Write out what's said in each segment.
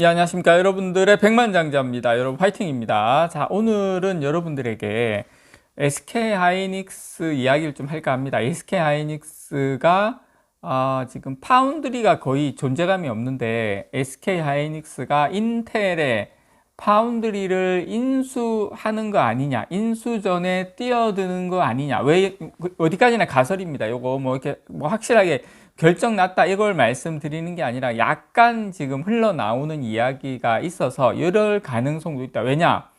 예, 안녕하십니까. 여러분들의 백만장자입니다. 여러분 파이팅입니다. 자, 오늘은 여러분들에게 SK 하이닉스 이야기를 좀 할까 합니다. SK 하이닉스가 지금 파운드리가 거의 존재감이 없는데 SK 하이닉스가 인텔의 파운드리를 인수하는 거 아니냐, 인수전에 뛰어드는 거 아니냐. 왜 어디까지나 가설입니다. 요거 뭐 이렇게 뭐 확실하게 결정 났다 이걸 말씀드리는 게 아니라 약간 지금 흘러나오는 이야기가 있어서 이럴 가능성도 있다. 왜냐?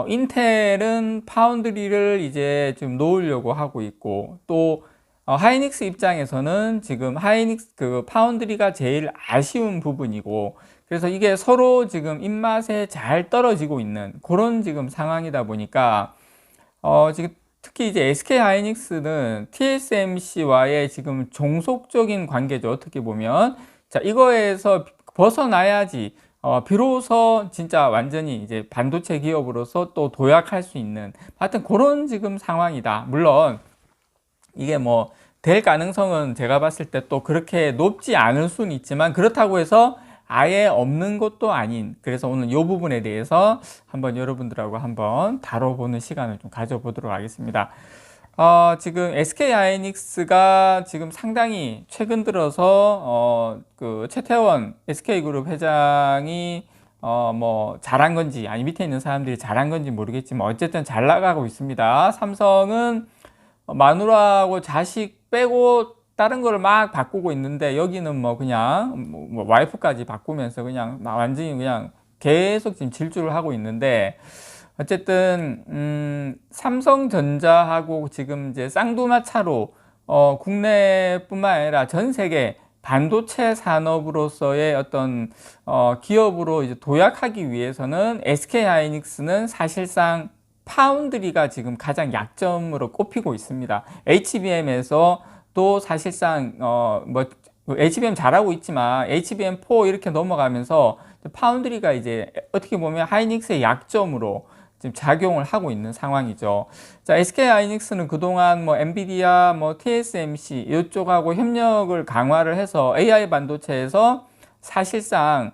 인텔은 파운드리를 이제 좀 놓으려고 하고 있고 또 하이닉스 입장에서는 지금 하이닉스 그 파운드리가 제일 아쉬운 부분이고 그래서 이게 서로 지금 입맛에 잘 떨어지고 있는 그런 지금 상황이다 보니까 지금 특히 이제 SK 하이닉스는 TSMC와의 지금 종속적인 관계죠. 어떻게 보면 자 이거에서 벗어나야지 비로소 진짜 완전히 이제 반도체 기업으로서 또 도약할 수 있는 하여튼 그런 지금 상황이다. 물론 이게 뭐 될 가능성은 제가 봤을 때 또 그렇게 높지 않을 수는 있지만 그렇다고 해서 아예 없는 것도 아닌 그래서 오늘 이 부분에 대해서 한번 여러분들하고 한번 다뤄보는 시간을 좀 가져보도록 하겠습니다. 지금 SK 하이닉스가 지금 상당히 최근 들어서 그 최태원 SK그룹 회장이 뭐 잘한 건지 아니 밑에 있는 사람들이 잘한 건지 모르겠지만 어쨌든 잘 나가고 있습니다. 삼성은 마누라하고 자식 빼고 다른 거를 막 바꾸고 있는데 여기는 뭐 그냥 뭐 와이프까지 바꾸면서 그냥 완전히 그냥 계속 지금 질주를 하고 있는데 어쨌든 삼성전자하고 지금 이제 쌍두마차로 국내뿐만 아니라 전 세계 반도체 산업으로서의 어떤 기업으로 이제 도약하기 위해서는 SK 하이닉스는 사실상 파운드리가 지금 가장 약점으로 꼽히고 있습니다. HBM에서 또 사실상 뭐 HBM 잘하고 있지만 HBM4 이렇게 넘어가면서 파운드리가 이제 어떻게 보면 하이닉스의 약점으로 지금 작용을 하고 있는 상황이죠. 자, SK 하이닉스는 그동안 뭐 엔비디아, 뭐 TSMC 이쪽하고 협력을 강화를 해서 AI 반도체에서 사실상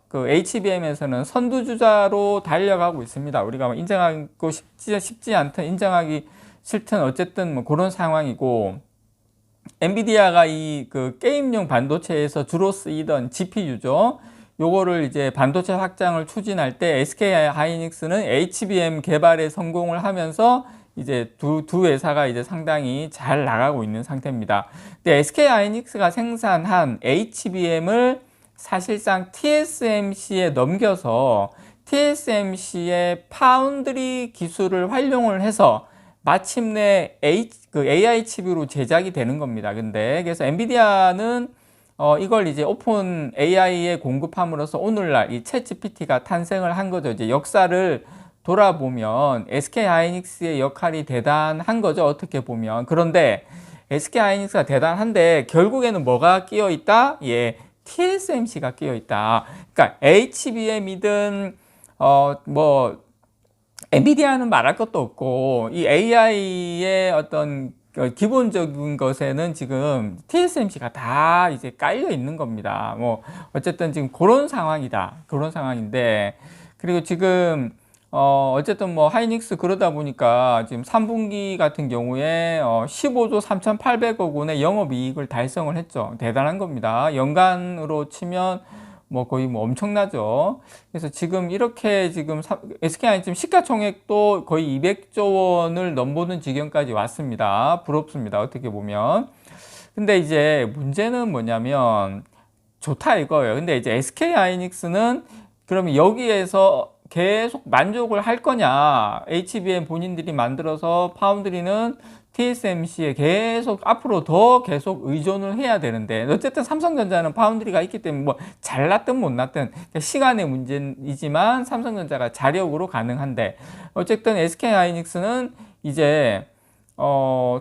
그 HBM에서는 선두주자로 달려가고 있습니다. 우리가 인정하고 쉽지 않든 인정하기 싫든 어쨌든 뭐 그런 상황이고 엔비디아가 이 그 게임용 반도체에서 주로 쓰이던 GPU죠. 요거를 이제 반도체 확장을 추진할 때 SK 하이닉스는 HBM 개발에 성공을 하면서 이제 두 회사가 이제 상당히 잘 나가고 있는 상태입니다. 근데 SK 하이닉스가 생산한 HBM을 사실상 TSMC에 넘겨서 TSMC의 파운드리 기술을 활용을 해서 마침내 AI 칩으로 제작이 되는 겁니다. 근데 그래서 엔비디아는 이걸 이제 오픈 AI에 공급함으로써 오늘날 이 챗GPT가 탄생을 한 거죠. 이제 역사를 돌아보면 SK 하이닉스의 역할이 대단한 거죠. 어떻게 보면. 그런데 SK 하이닉스가 대단한데 결국에는 뭐가 끼어 있다? 예, TSMC가 끼어 있다. 그러니까 HBM이든 뭐 엔비디아는 말할 것도 없고 이 AI의 어떤 기본적인 것에는 지금 TSMC가 다 이제 깔려 있는 겁니다. 뭐 어쨌든 지금 그런 상황이다. 그런 상황인데 그리고 지금 어쨌든 뭐 하이닉스 그러다 보니까 지금 3분기 같은 경우에 15조 3,800억 원의 영업이익을 달성을 했죠. 대단한 겁니다. 연간으로 치면 뭐 거의 뭐 엄청나죠. 그래서 지금 이렇게 지금 SK하이닉스 지금 시가총액도 거의 200조 원을 넘보는 지경까지 왔습니다. 부럽습니다. 어떻게 보면. 근데 이제 문제는 뭐냐면 좋다 이거예요. 근데 이제 SK하이닉스는 그러면 여기에서 계속 만족을 할 거냐? HBM 본인들이 만들어서 파운드리는 TSMC에 계속 앞으로 더 계속 의존을 해야 되는데 어쨌든 삼성전자는 파운드리가 있기 때문에 뭐 잘났든 못났든 시간의 문제이지만 삼성전자가 자력으로 가능한데 어쨌든 SK하이닉스는 이제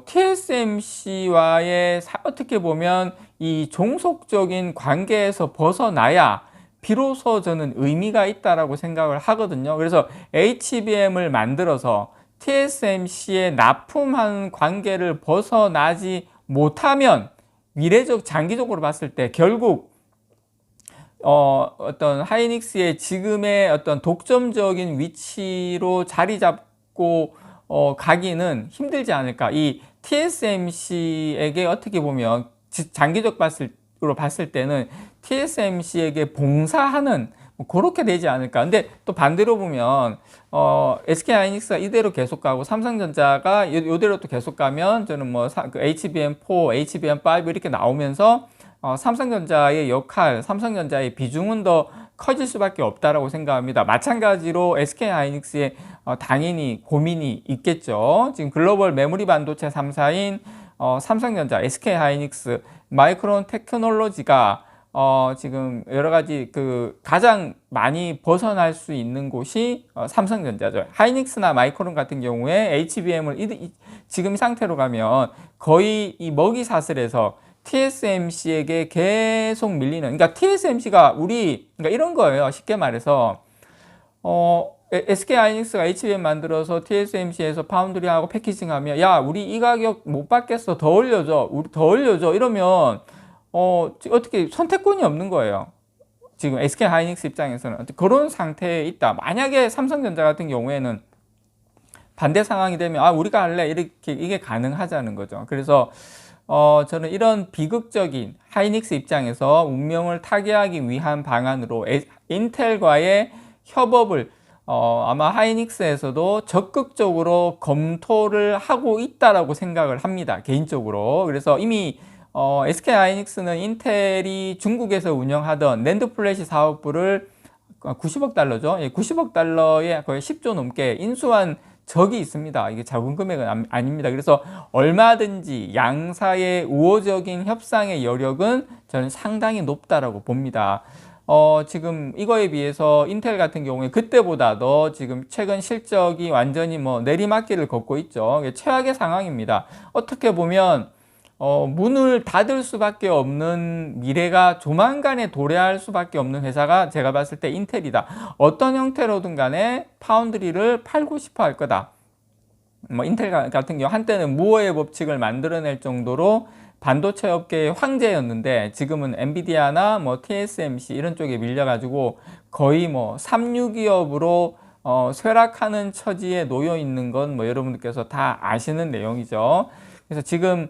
TSMC와의 어떻게 보면 이 종속적인 관계에서 벗어나야 비로소 저는 의미가 있다라고 생각을 하거든요. 그래서 HBM을 만들어서 TSMC에 납품한 관계를 벗어나지 못하면 미래적 장기적으로 봤을 때 결국 어떤 하이닉스의 지금의 어떤 독점적인 위치로 자리 잡고 가기는 힘들지 않을까. 이 TSMC에게 어떻게 보면 장기적으로 봤을 때는 TSMC에게 봉사하는 뭐 그렇게 되지 않을까. 근데 또 반대로 보면 SK 하이닉스가 이대로 계속 가고 삼성전자가 이대로 또 계속 가면 저는 뭐 그 HBM4, HBM5 이렇게 나오면서 삼성전자의 역할, 삼성전자의 비중은 더 커질 수밖에 없다라고 생각합니다. 마찬가지로 SK 하이닉스의 당연히 고민이 있겠죠. 지금 글로벌 메모리 반도체 3사인 삼성전자, SK 하이닉스, 마이크론 테크놀로지가 지금 여러 가지 그 가장 많이 벗어날 수 있는 곳이 삼성전자죠. 하이닉스나 마이크론 같은 경우에 HBM을 지금 상태로 가면 거의 이 먹이 사슬에서 TSMC에게 계속 밀리는, 그러니까 TSMC가 그러니까 이런 거예요. 쉽게 말해서 SK 하이닉스가 HBM 만들어서 TSMC에서 파운드리하고 패키징하면 야 우리 이 가격 못 받겠어, 더 올려줘, 우리 더 올려줘 이러면 어떻게 선택권이 없는 거예요. 지금 SK 하이닉스 입장에서는 그런 상태에 있다. 만약에 삼성전자 같은 경우에는 반대 상황이 되면 우리가 할래 이렇게 이게 가능하자는 거죠. 그래서 저는 이런 비극적인 하이닉스 입장에서 운명을 타개하기 위한 방안으로 인텔과의 협업을 아마 하이닉스에서도 적극적으로 검토를 하고 있다라고 생각을 합니다. 개인적으로. 그래서 이미 SK 하이닉스는 인텔이 중국에서 운영하던 낸드 플래시 사업부를 90억 달러죠. 90억 달러에 거의 10조 넘게 인수한 적이 있습니다. 이게 작은 금액은 아닙니다. 그래서 얼마든지 양사의 우호적인 협상의 여력은 저는 상당히 높다라고 봅니다. 지금 이거에 비해서 인텔 같은 경우에 그때보다도 지금 최근 실적이 완전히 뭐 내리막길을 걷고 있죠. 최악의 상황입니다. 어떻게 보면 문을 닫을 수밖에 없는 미래가 조만간에 도래할 수밖에 없는 회사가 제가 봤을 때 인텔이다. 어떤 형태로든 간에 파운드리를 팔고 싶어 할 거다. 뭐 인텔 같은 경우 한때는 무어의 법칙을 만들어낼 정도로 반도체 업계의 황제였는데 지금은 엔비디아나 뭐 TSMC 이런 쪽에 밀려가지고 거의 뭐 삼류기업으로 쇠락하는 처지에 놓여 있는 건 뭐 여러분들께서 다 아시는 내용이죠. 그래서 지금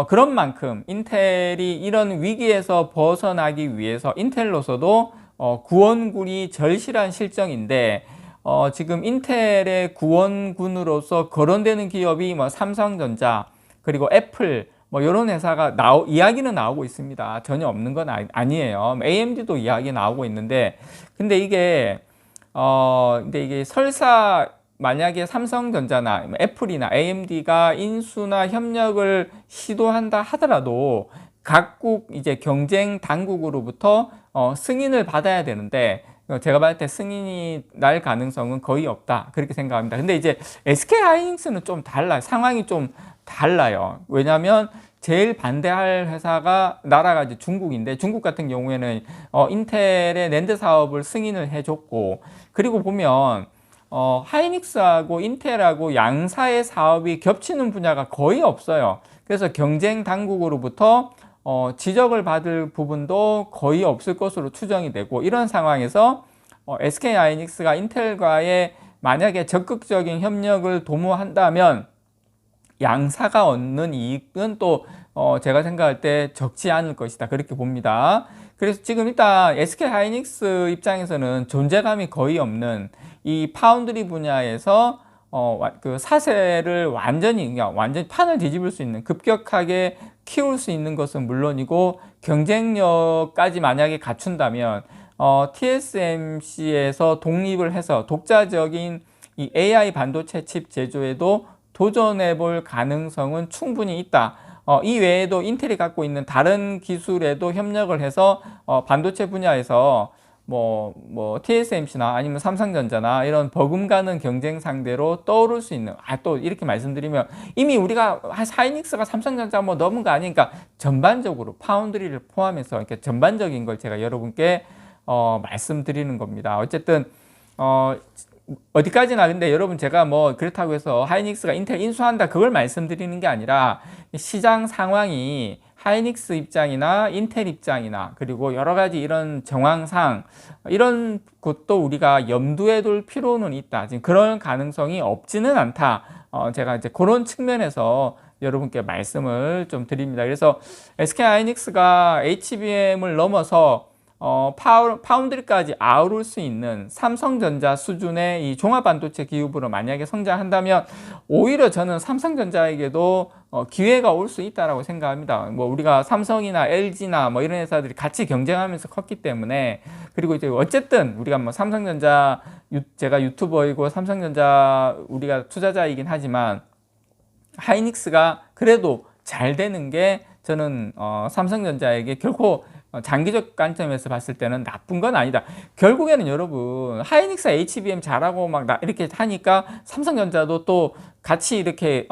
그런 만큼 인텔이 이런 위기에서 벗어나기 위해서 인텔로서도 구원군이 절실한 실정인데 지금 인텔의 구원군으로서 거론되는 기업이 뭐 삼성전자 그리고 애플 뭐 이런 회사가 이야기는 나오고 있습니다. 전혀 없는 건 아니에요. AMD도 이야기 나오고 있는데 근데 이게 설사 만약에 삼성전자나 애플이나 AMD가 인수나 협력을 시도한다 하더라도 각국 이제 경쟁 당국으로부터 승인을 받아야 되는데 제가 봤을 때 승인이 날 가능성은 거의 없다 그렇게 생각합니다. 근데 이제 SK 하이닉스는 좀 달라요. 상황이 좀 달라요. 왜냐하면 제일 반대할 회사가 나라가 이제 중국인데 중국 같은 경우에는 인텔의 낸드 사업을 승인을 해줬고 그리고 보면 하이닉스하고 인텔하고 양사의 사업이 겹치는 분야가 거의 없어요. 그래서 경쟁 당국으로부터 지적을 받을 부분도 거의 없을 것으로 추정이 되고 이런 상황에서 SK 하이닉스가 인텔과의 만약에 적극적인 협력을 도모한다면 양사가 얻는 이익은 또 제가 생각할 때 적지 않을 것이다 그렇게 봅니다. 그래서 지금 일단 SK 하이닉스 입장에서는 존재감이 거의 없는 이 파운드리 분야에서 그 사세를 완전히 판을 뒤집을 수 있는 급격하게 키울 수 있는 것은 물론이고 경쟁력까지 만약에 갖춘다면 TSMC에서 독립을 해서 독자적인 이 AI 반도체 칩 제조에도 도전해 볼 가능성은 충분히 있다. 이 외에도 인텔이 갖고 있는 다른 기술에도 협력을 해서 반도체 분야에서 뭐 TSMC나 아니면 삼성전자나 이런 버금가는 경쟁 상대로 떠오를 수 있는 또 이렇게 말씀드리면 이미 우리가 하이닉스가 삼성전자 뭐 넘은 거 아니니까 전반적으로 파운드리를 포함해서 이렇게 전반적인 걸 제가 여러분께 말씀드리는 겁니다. 어쨌든 어디까지나 근데 여러분 제가 뭐 그렇다고 해서 하이닉스가 인텔 인수한다 그걸 말씀드리는 게 아니라 시장 상황이 하이닉스 입장이나 인텔 입장이나 그리고 여러 가지 이런 정황상 이런 것도 우리가 염두에 둘 필요는 있다. 지금 그런 가능성이 없지는 않다. 제가 이제 그런 측면에서 여러분께 말씀을 좀 드립니다. 그래서 SK 하이닉스가 HBM을 넘어서 파운드리까지 아우를 수 있는 삼성전자 수준의 이 종합반도체 기업으로 만약에 성장한다면 오히려 저는 삼성전자에게도 기회가 올 수 있다라고 생각합니다. 뭐 우리가 삼성이나 LG나 뭐 이런 회사들이 같이 경쟁하면서 컸기 때문에 그리고 이제 어쨌든 우리가 뭐 삼성전자 제가 유튜버이고 삼성전자 우리가 투자자이긴 하지만 하이닉스가 그래도 잘 되는 게 저는 삼성전자에게 결코 장기적 관점에서 봤을 때는 나쁜 건 아니다. 결국에는 여러분 하이닉스 HBM 잘하고 막 이렇게 하니까 삼성전자도 또 같이 이렇게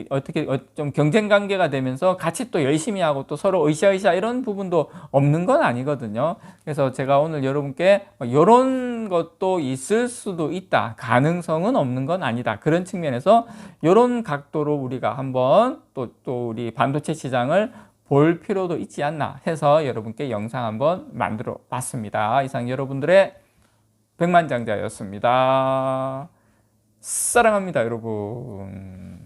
어떻게 좀 경쟁 관계가 되면서 같이 또 열심히 하고 또 서로 으쌰으쌰 이런 부분도 없는 건 아니거든요. 그래서 제가 오늘 여러분께 이런 것도 있을 수도 있다. 가능성은 없는 건 아니다. 그런 측면에서 이런 각도로 우리가 한번 또 우리 반도체 시장을 볼 필요도 있지 않나 해서 여러분께 영상 한번 만들어 봤습니다. 이상 여러분들의 백만장자였습니다. 사랑합니다, 여러분.